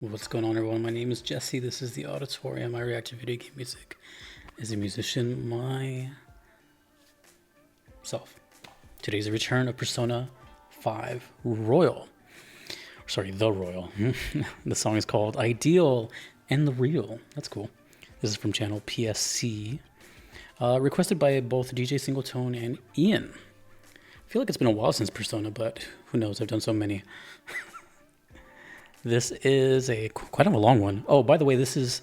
What's going on, everyone? My name is Jesse. This is the Auditorium. I react to video game music as a musician myself. Today's a return of Persona 5 Royal. Sorry, The Royal. The song is called Ideal and the Real. That's cool. This is from channel PSC. Requested by both DJSingleTone and Ian. I feel like it's been a while since Persona, but who knows? I've done so many. This is quite a long one. Oh, by the way, this is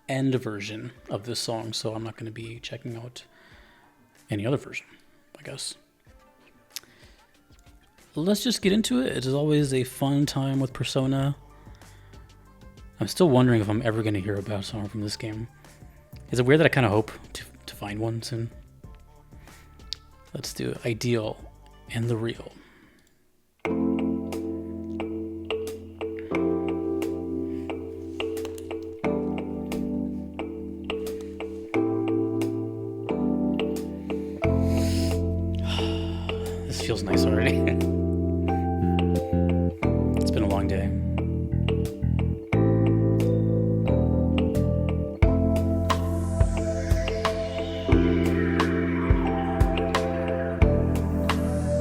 end version of this song, so I'm not going to be checking out any other version, I guess. Let's just get into it. It is always a fun time with Persona. I'm still wondering if I'm ever going to hear about a song from this game. Is it weird that I kind of hope to find one soon? Let's do Ideal and the Real. Feels nice already. It's been a long day.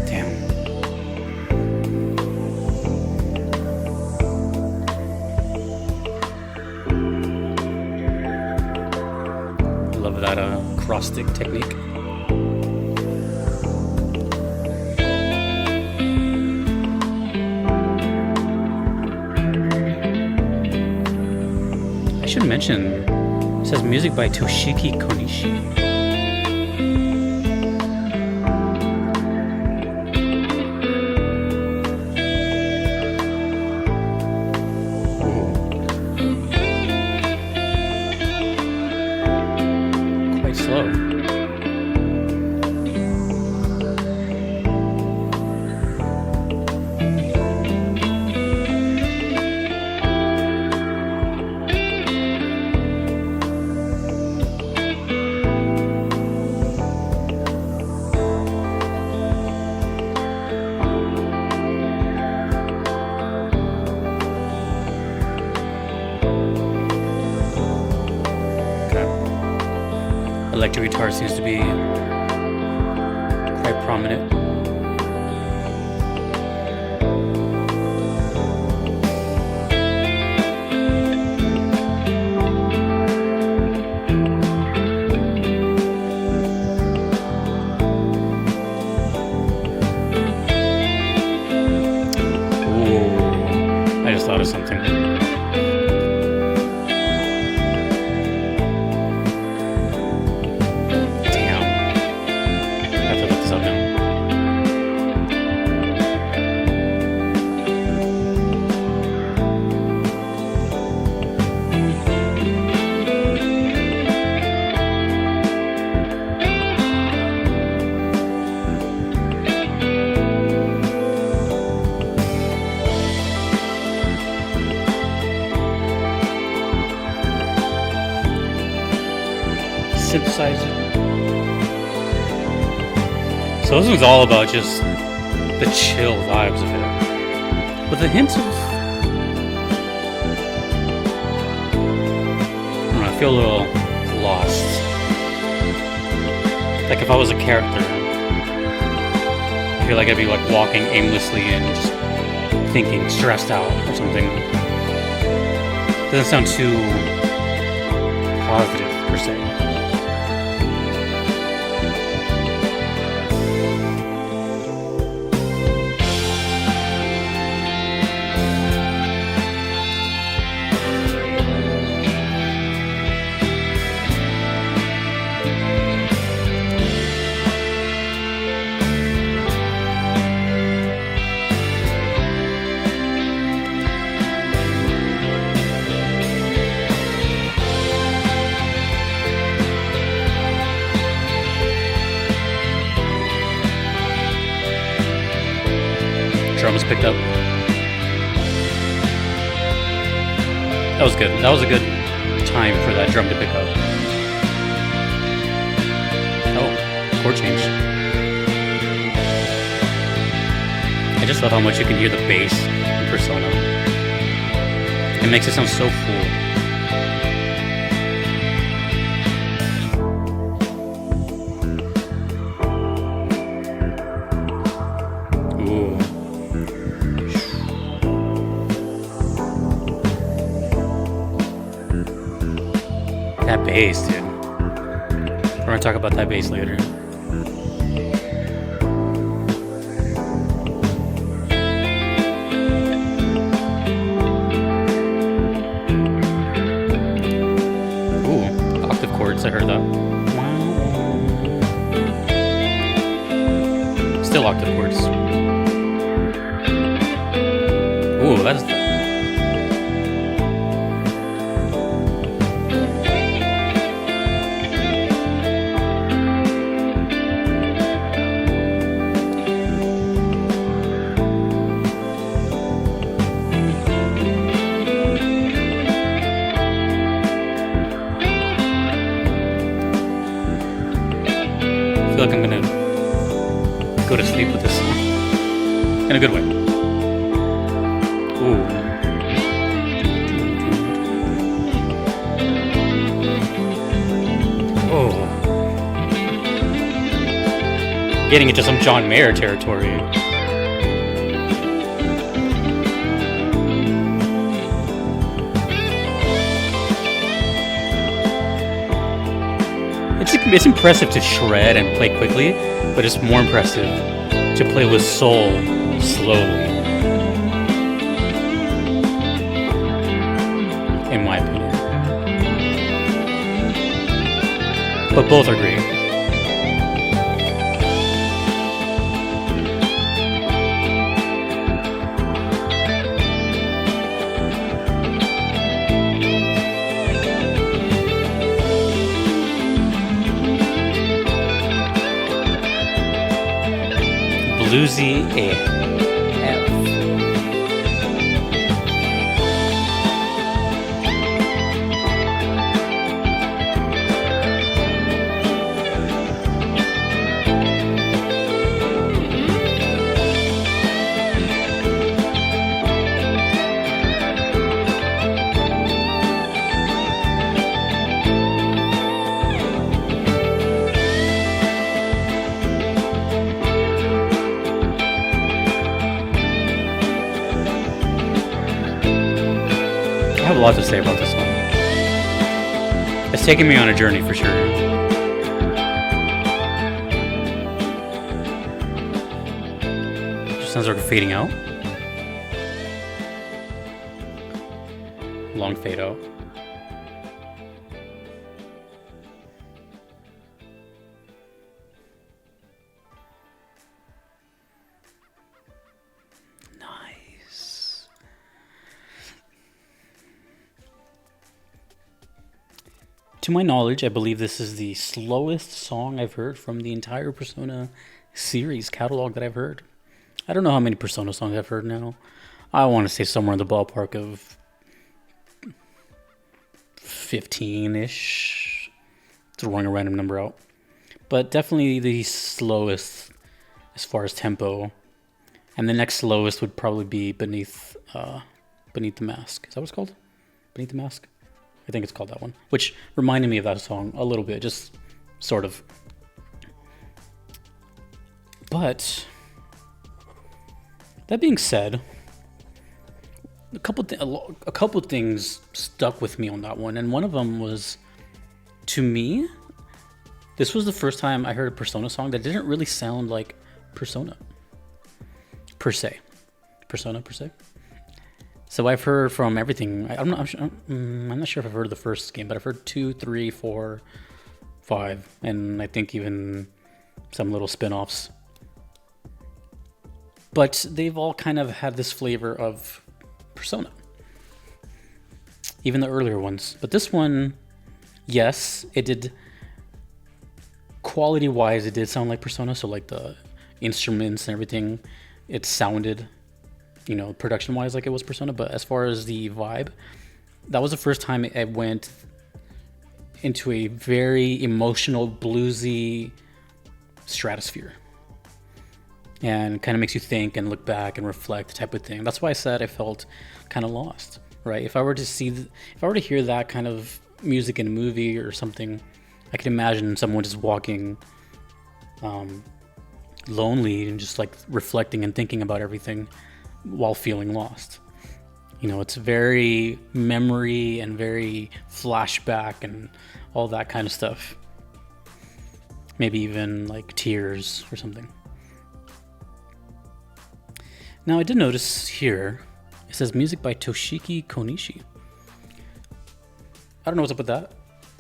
Damn. I love that cross stick technique. I should mention, it says music by Toshiki Konishi. Ooh. Quite slow. Electric guitar seems to be quite prominent. Ooh, I just thought of something. Synthesizer. So this one's all about just the chill vibes of it, with a hint of, I don't know, I feel a little lost. Like if I was a character, I feel like I'd be like walking aimlessly and just thinking, stressed out or something. Doesn't sound too positive per se. Drums picked up. That was good. That was a good time for that drum to pick up. Oh, chord change. I just love how much you can hear the bass in Persona. It makes it sound so full. Ooh. That bass, dude. We're gonna talk about that bass later. Ooh, octave chords, I heard that. Still octave chords. Ooh, that's... I feel like I'm gonna go to sleep with this song. In a good way. Ooh. Oh. Getting into some John Mayer territory. It's impressive to shred and play quickly, but it's more impressive to play with soul slowly. In my opinion. But both are great. Bluesy AF. I have a lot to say about this song. It's taken me on a journey for sure. Just sounds like fading out. Long fade out. Nice. To my knowledge, I believe this is the slowest song I've heard from the entire Persona series catalog that I've heard. I don't know how many Persona songs I've heard now. I want to say somewhere in the ballpark of 15-ish. Throwing a random number out. But definitely the slowest as far as tempo. And the next slowest would probably be Beneath the Mask. Is that what it's called? Beneath the Mask? I think it's called that one. Which reminded me of that song a little bit, just sort of. But that being said, a couple things stuck with me on that one, and one of them was, to me, this was the first time I heard a Persona song that didn't really sound like Persona per se. Persona per se. So I've heard from everything. I'm not sure if I've heard the first game, but I've heard 2, 3, 4, 5, and I think even some little spin-offs. But they've all kind of had this flavor of Persona. Even the earlier ones. But this one, yes, it did, quality-wise, it did sound like Persona. So like the instruments and everything, it sounded, you know, production-wise like it was Persona. But as far as the vibe, that was the first time it went into a very emotional, bluesy stratosphere. And kind of makes you think and look back and reflect type of thing. That's why I said I felt kind of lost. right? If I were to hear that kind of music in a movie or something, I could imagine someone just walking lonely and just like reflecting and thinking about everything while feeling lost. You know, it's very memory and very flashback and all that kind of stuff. Maybe even like tears or something. Now I did notice here, it says music by Toshiki Konishi. I don't know what's up with that.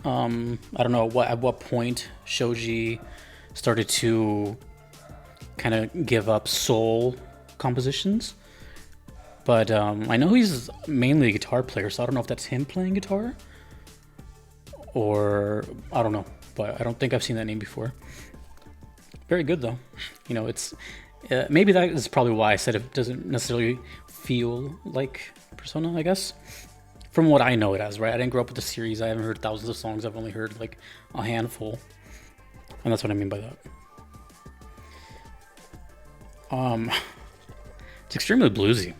I don't know at what point Shoji started to kind of give up soul compositions. But I know he's mainly a guitar player, so I don't know if that's him playing guitar. Or, I don't know. But I don't think I've seen that name before. Very good, though. You know, it's... maybe that is probably why I said it doesn't necessarily feel like Persona, I guess. From what I know it as, right? I didn't grow up with the series. I haven't heard thousands of songs. I've only heard like a handful. And that's what I mean by that. It's extremely bluesy.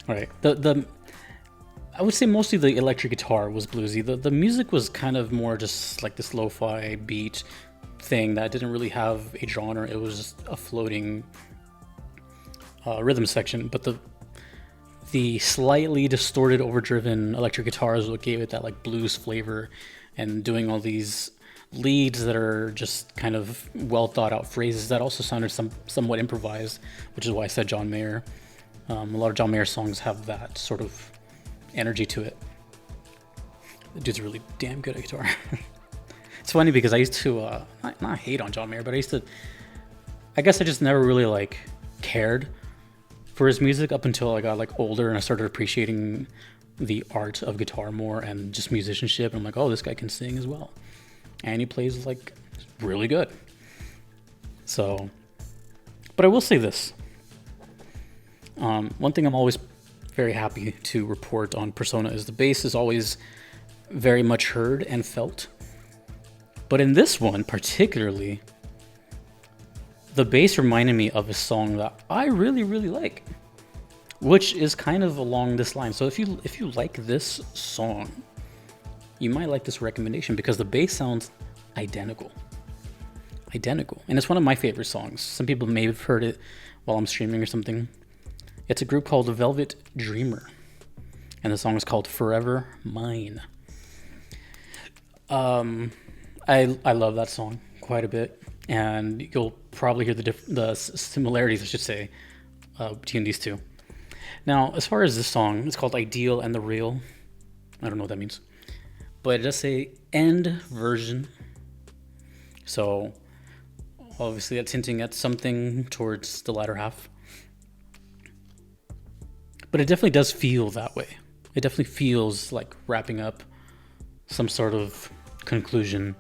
Right. I would say mostly the electric guitar was bluesy. The music was kind of more just like this lo-fi beat thing that didn't really have a genre. It was just a floating rhythm section. But the slightly distorted, overdriven electric guitar is what gave it that like blues flavor, and doing all these leads that are just kind of well thought out phrases that also sounded somewhat improvised, which is why I said John Mayer. A lot of John Mayer songs have that sort of energy to it. The dude's really damn good at guitar. It's funny because I used to not hate on John Mayer, but I guess I just never really like cared for his music up until I got like older and I started appreciating the art of guitar more and just musicianship. And I'm like, oh, this guy can sing as well, and he plays like really good. So, but I will say this. One thing I'm always very happy to report on Persona is the bass is always very much heard and felt. But in this one particularly, the bass reminded me of a song that I really, really like, which is kind of along this line. So if you like this song, you might like this recommendation because the bass sounds identical. And it's one of my favorite songs. Some people may have heard it while I'm streaming or something. It's a group called Velvet Dreamer, and the song is called Forever Mine. I love that song quite a bit, and you'll probably hear the similarities, I should say, between these two. Now, as far as this song, it's called Ideal and the Real. I don't know what that means, but it does say end version. So obviously that's hinting at something towards the latter half. But it definitely does feel that way. It definitely feels like wrapping up some sort of conclusion,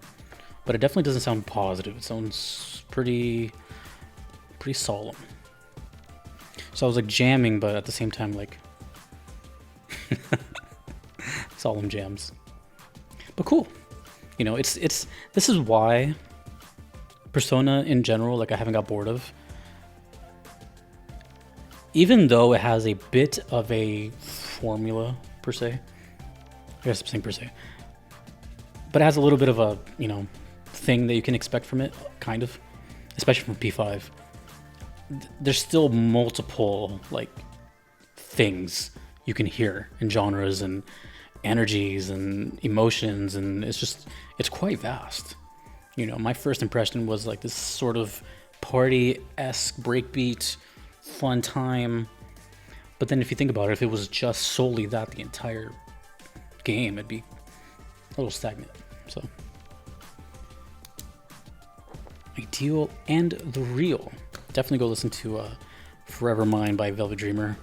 but it definitely doesn't sound positive. It sounds pretty solemn. So I was like jamming, but at the same time like solemn jams. But cool. You know, this is why Persona in general, like I haven't got bored of. Even though it has a bit of a formula, per se. I guess I'm saying per se. But it has a little bit of a, thing that you can expect from it, kind of. Especially from P5. There's still multiple, things you can hear in genres and energies and emotions, and it's quite vast. My first impression was like this sort of party-esque breakbeat, fun time. But then if you think about it, if it was just solely that the entire game, it'd be a little stagnant. So Ideal and the Real. Definitely go listen to Forever Mine by Velvet Dreamer,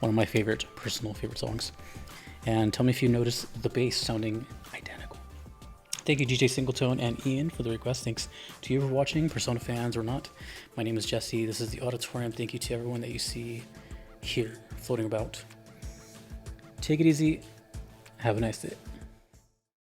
one of my personal favorite songs. And tell me if you notice the bass sounding identical. Thank you DJSingleTone and Ian for the request. Thanks to you for watching, Persona fans or not. My name is Jesse. This is the Auditorium. Thank you to everyone that you see here floating about. Take it easy. Have a nice day.